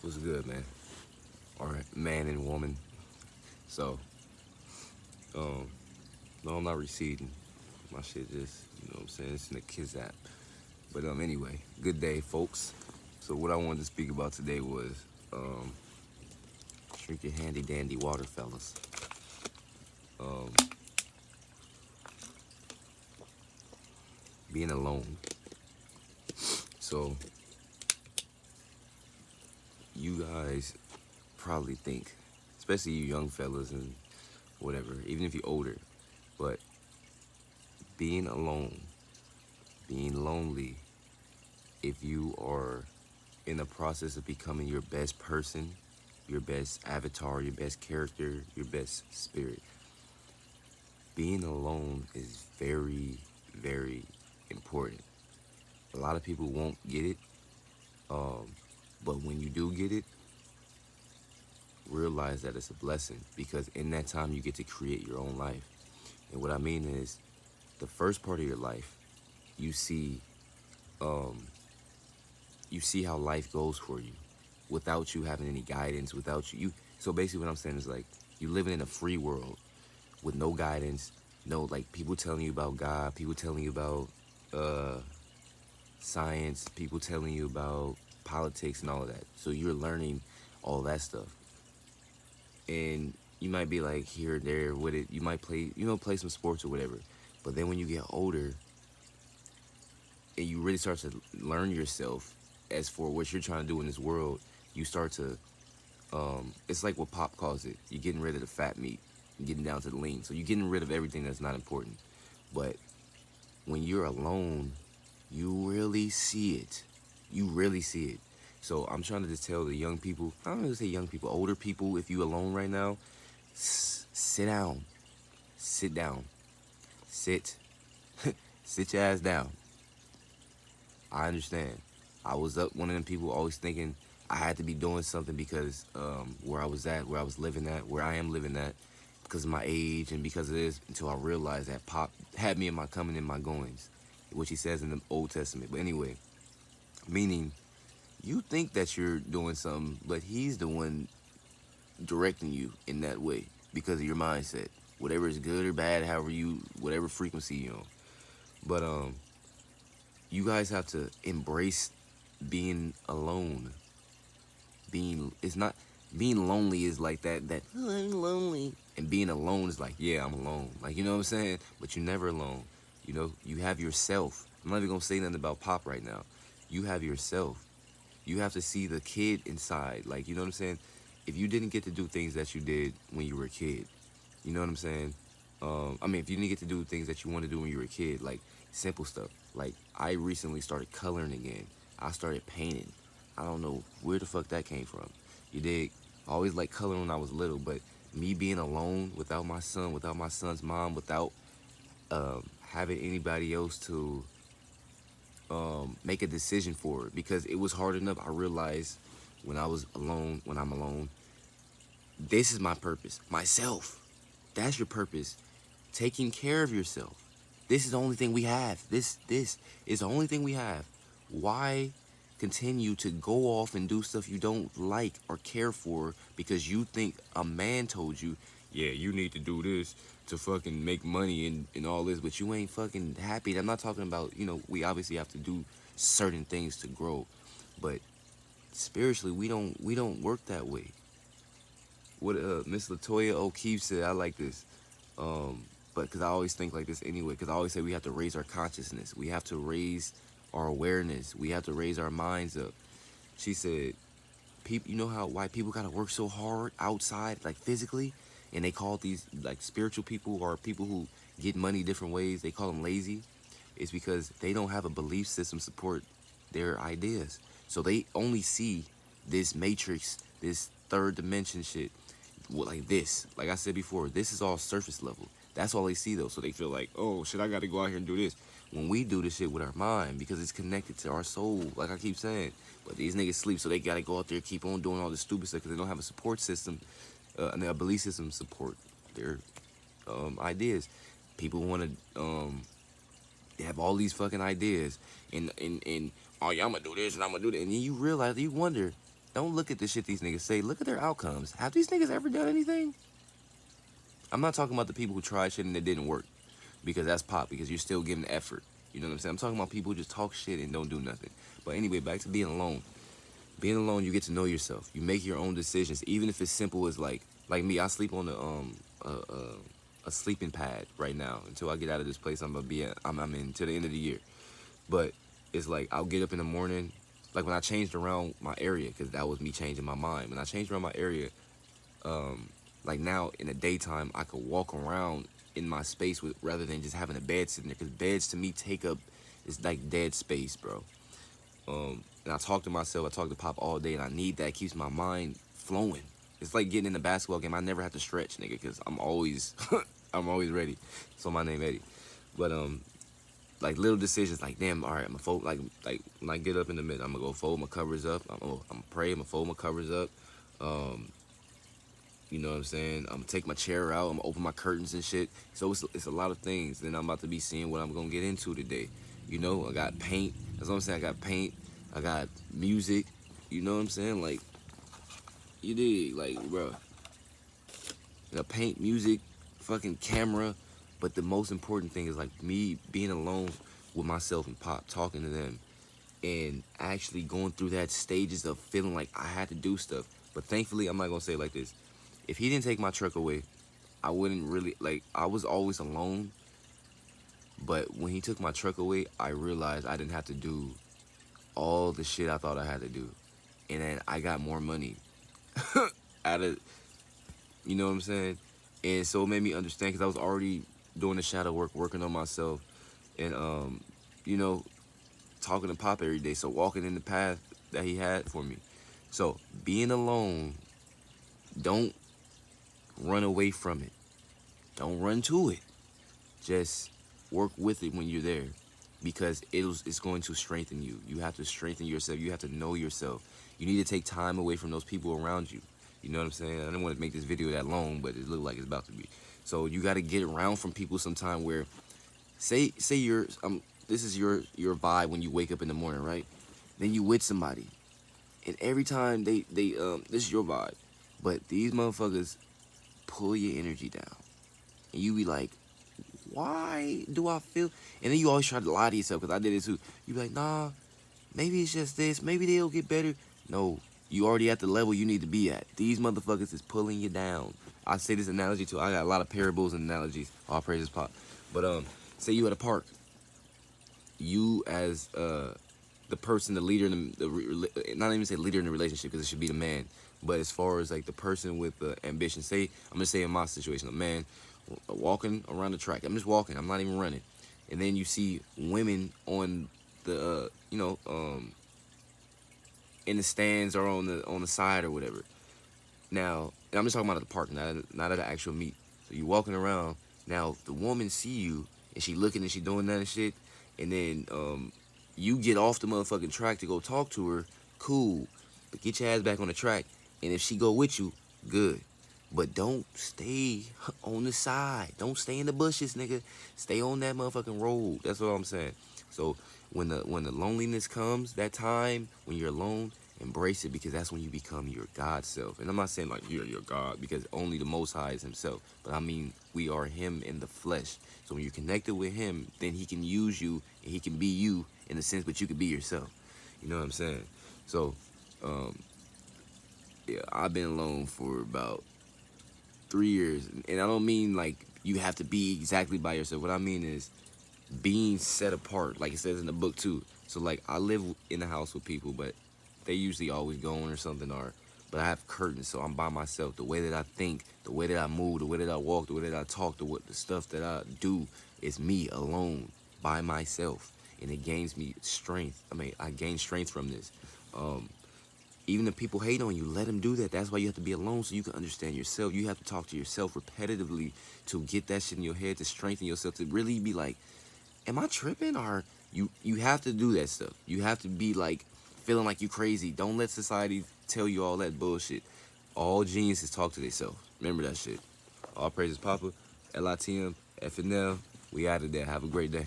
What's good, man? All right, man and woman. So, um, no, I'm not receding. My shit just, you know what I'm saying? It's in the kids app. But anyway, good day, folks. So what I wanted to speak about today was, um, drink your handy dandy water, fellas. Um, being alone. So, you guys probably think, especially you young fellas and whatever, even if you're older, but being alone, being lonely, if you are in the process of becoming your best person, your best avatar, your best character, your best spirit, being alone is very, very important. A lot of people won't get it, um, but when you do get it, realize that it's a blessing because in that time you get to create your own life. And what I mean is, the first part of your life, you see, um, you see how life goes for you, without you having any guidance, without you. So basically, what I'm saying is like you living in a free world with no guidance, no like people telling you about God, people telling you about uh, science, people telling you about politics and all of that. So you're learning all that stuff, and you might be like here or there with it. You might play, play some sports or whatever. But then when you get older and you really start to learn yourself as for what you're trying to do in this world, you start to it's like what Pop calls it. You're getting rid of the fat meat, you're getting down to the lean. So you're getting rid of everything that's not important. But when you're alone, you really see it. You really see it. So I'm trying to just tell the young people, I don't know say young people, older people, if you alone right now, sit down. Sit down. Sit. Sit your ass down. I understand. I was up one of them people always thinking I had to be doing something because where I was at, where I was living at, where I am living at, because of my age and because of this, until I realized that Pop had me in my coming and my goings, which he says in the Old Testament. But anyway, meaning you think that you're doing something, but he's the one directing you in that way because of your mindset. Whatever is good or bad, however you, whatever frequency you're on. But you guys have to embrace being alone. It's not being lonely is like that "Oh, I'm lonely," and being alone is like, yeah, I'm alone, like, you know what I'm saying, but you're never alone. You have yourself. I'm not even gonna say nothing about Pop right now. You have yourself. You have to see the kid inside, like, you know what I'm saying. If you didn't get to do things that you did when you were a kid, you know what I'm saying. I mean, if you didn't get to do things that you want to do when you were a kid, like simple stuff, like I recently started coloring again. I started painting. I don't know where the fuck that came from. You dig? I always liked coloring when I was little, but me being alone without my son, without my son's mom, without having anybody else to make a decision for it, because it was hard enough. I realized when I was alone, when I'm alone, this is my purpose. Myself. That's your purpose. Taking care of yourself. This is the only thing we have. This is the only thing we have. Why continue to go off and do stuff you don't like or care for because you think a man told you, yeah, you need to do this to fucking make money and all this, but you ain't fucking happy. I'm not talking about, we obviously have to do certain things to grow, but spiritually we don't work that way. What Miss Latoya O'Keefe said, I like this. But because I always think like this anyway, because I always say we have to raise our consciousness. We have to raise our awareness. We have to raise our minds up. She said, people, you know why people gotta work so hard outside, like physically, and they call these like spiritual people or people who get money different ways, they call them lazy. It's because they don't have a belief system support their ideas. So they only see this matrix, this third dimension shit, like this. Like I said before, this is all surface level. That's all they see though. So they feel like, oh shit, I gotta go out here and do this. When we do this shit with our mind, because it's connected to our soul, like I keep saying. But these niggas sleep, so they gotta go out there, keep on doing all this stupid stuff, because they don't have a support system, and a belief system support their ideas. People want to they have all these fucking ideas, and oh yeah, I'm gonna do this and I'm gonna do that, and then you realize, you wonder, Don't look at the shit these niggas say. Look at their outcomes. Have these niggas ever done anything? I'm not talking about the people who tried shit and it didn't work, because that's pop, because you're still giving effort. You know what I'm saying? I'm talking about people who just talk shit and don't do nothing. But anyway, back to being alone. Being alone, you get to know yourself. You make your own decisions, even if it's simple as like me. I sleep on a sleeping pad right now until I get out of this place. I'm in till the end of the year. But it's like I'll get up in the morning, like when I changed around my area, because that was me changing my mind. When I changed around my area, like now in the daytime, I could walk around in my space with, rather than just having a bed sitting there, because beds to me take up, it's like dead space, bro. And I talk to myself, I talk to Pop all day, and I need that. It keeps my mind flowing. It's like getting in a basketball game. I never have to stretch, nigga, because I'm always I'm always ready. So my name Eddie. But like little decisions, like damn, all right, I'm gonna fold, like when I get up in the mid, I'm gonna go fold my covers up. I'm gonna pray, I'm gonna fold my covers up. You know what I'm saying? I'm gonna take my chair out, I'm gonna open my curtains and shit. So it's a lot of things. Then I'm about to be seeing what I'm gonna get into today. You know, I got paint. That's what I'm saying. I got paint. I got music. You know what I'm saying? Like, you dig? Like, bro. You know, paint, music, fucking camera. But the most important thing is like me being alone with myself and Pop, talking to them, and actually going through that stages of feeling like I had to do stuff. But thankfully, I'm not gonna say it like this. If he didn't take my truck away, I wouldn't really, like, I was always alone. But when he took my truck away, I realized I didn't have to do all the shit I thought I had to do. And then I got more money out of, you know what I'm saying? And so it made me understand, because I was already doing the shadow work, working on myself, and, you know, talking to Pop every day. So walking in the path that he had for me. So being alone, don't run away from it. Don't run to it. Just work with it when you're there, because it's going to strengthen you. You have to strengthen yourself. You have to know yourself. You need to take time away from those people around you. You know what I'm saying? I don't want to make this video that long, but it looked like it's about to be. So you got to get around from people sometime where, say you're this is your vibe when you wake up in the morning, right? Then you with somebody, and every time they this is your vibe, but these motherfuckers pull your energy down, and you be like, why do I feel? And then you always try to lie to yourself, because I did it too. You be like, nah, maybe it's just this. Maybe they'll get better. No, you already at the level you need to be at. These motherfuckers is pulling you down. I say this analogy too. I got a lot of parables and analogies. All praises Pop. But say you at a park. You as the person, the leader in not even say leader in the relationship, because it should be the man. But as far as like the person with the ambition, say, I'm gonna say in my situation, a man walking around the track. I'm just walking. I'm not even running. And then you see women on the, in the stands or on the side or whatever. Now, and I'm just talking about at the park, not at the actual meet. So you're walking around. Now the woman see you, and she looking and she doing that and shit. And then you get off the motherfucking track to go talk to her. Cool, but get your ass back on the track. And if she go with you, good. But don't stay on the side. Don't stay in the bushes, nigga. Stay on that motherfucking road. That's what I'm saying. So when the loneliness comes, that time when you're alone, embrace it, because that's when you become your God self. And I'm not saying like you're your God, because only the Most High is himself. But I mean, we are him in the flesh. So when you're connected with him, then he can use you, and he can be you in a sense, but you can be yourself. You know what I'm saying? So, yeah, I've been alone for about 3 years. And I don't mean like you have to be exactly by yourself. What I mean is being set apart, like it says in the book too. So like I live in the house with people, but they usually always gone or something, but I have curtains, so I'm by myself. The way that I think, the way that I move, the way that I walk, the way that I talk, the stuff that I do is me alone, by myself. And it gains me strength. I mean, I gain strength from this. Even if people hate on you, let them do that. That's why you have to be alone, so you can understand yourself. You have to talk to yourself repetitively to get that shit in your head, to strengthen yourself, to really be like, am I tripping? Or you have to do that stuff. You have to be like feeling like you crazy. Don't let society tell you all that bullshit. All geniuses talk to themselves. Remember that shit. All praises Papa, LITM, FNL. We out of there. Have a great day.